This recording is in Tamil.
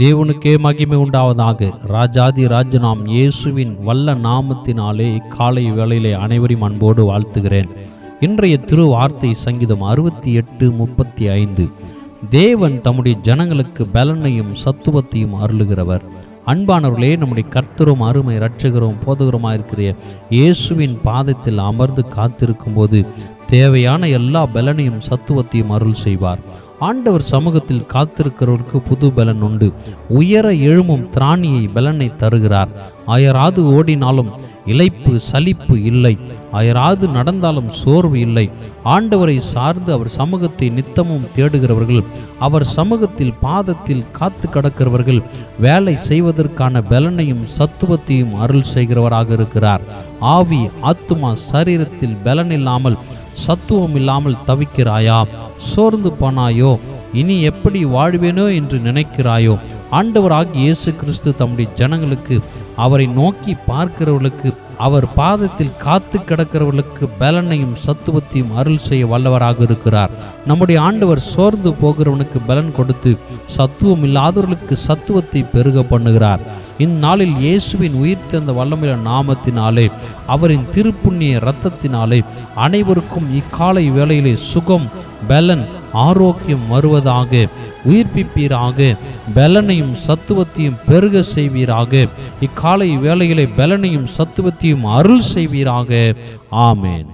தேவனுக்கே மகிமை உண்டாவதாக. ராஜாதி ராஜனாம் இயேசுவின் வல்ல நாமத்தினாலே காலை வேளையிலே அனைவரையும் அன்போடு வாழ்த்துகிறேன். இன்றைய திரு வார்த்தை சங்கீதம் 68:35. தேவன் தம்முடைய ஜனங்களுக்கு பலனையும் சத்துவத்தையும் அருளுகிறவர். அன்பானவர்களே, நம்முடைய கர்த்தரும் அருமை இரட்சகரும் போதகருமாயிருக்கிற இயேசுவின் பாதத்தில் அமர்ந்து காத்திருக்கும் போது தேவையான எல்லா பலனையும் சத்துவத்தையும் அருள் செய்வார். ஆண்டவர் சமூகத்தில் காத்திருக்கிறவருக்கு புது பலன் உண்டு. உயர எழும்பும் திராணியை பலனை தருகிறார். அயராது ஓடினாலும் இளைப்பு சலிப்பு இல்லை, அயராது நடந்தாலும் சோர்வு இல்லை. ஆண்டவரை சார்ந்து அவர் சமூகத்தை நித்தமும் தேடுகிறவர்கள், அவர் சமூகத்தில் பாதத்தில் காத்து கடக்கிறவர்கள் வேலை செய்வதற்கான பலனையும் சத்துவத்தையும் அருள் செய்கிறவராக இருக்கிறார். ஆவி ஆத்துமா சரீரத்தில் பலன் இல்லாமல் சத்துவம் இல்லாமல் தவிக்கிறாயா? சோர்ந்து போனாயோ? இனி எப்படி வாழ்வேனோ என்று நினைக்கிறாயோ? ஆண்டவராகிய இயேசு கிறிஸ்து தம்முடைய ஜனங்களுக்கு, அவரை நோக்கி பார்க்கிறவர்களுக்கு, அவர் பாதத்தில் காத்து கிடக்கிறவர்களுக்கு பலனையும் சத்துவத்தையும் அருள் செய்ய வல்லவராக இருக்கிறார். நம்முடைய ஆண்டவர் சோர்ந்து போகிறவனுக்கு பலன் கொடுத்து சத்துவம் இல்லாதவர்களுக்கு சத்துவத்தை பெருக பண்ணுகிறார். இந்நாளில் இயேசுவின் உயிர்த்தெழுந்த வல்லமையுள்ள நாமத்தினாலே, அவரின் திருப்புண்ணிய இரத்தத்தினாலே அனைவருக்கும் இக்காலை வேளையிலே சுகம், பலன், ஆரோக்கியம் வருவதாக. உயிர்ப்பிப்பீராக. பலனையும் சத்துவத்தையும் பெருக செய்வீராக. இக்காலை வேளையிலே பலனையும் சத்துவத்தையும் அருள் செய்வீராக. ஆமேன்.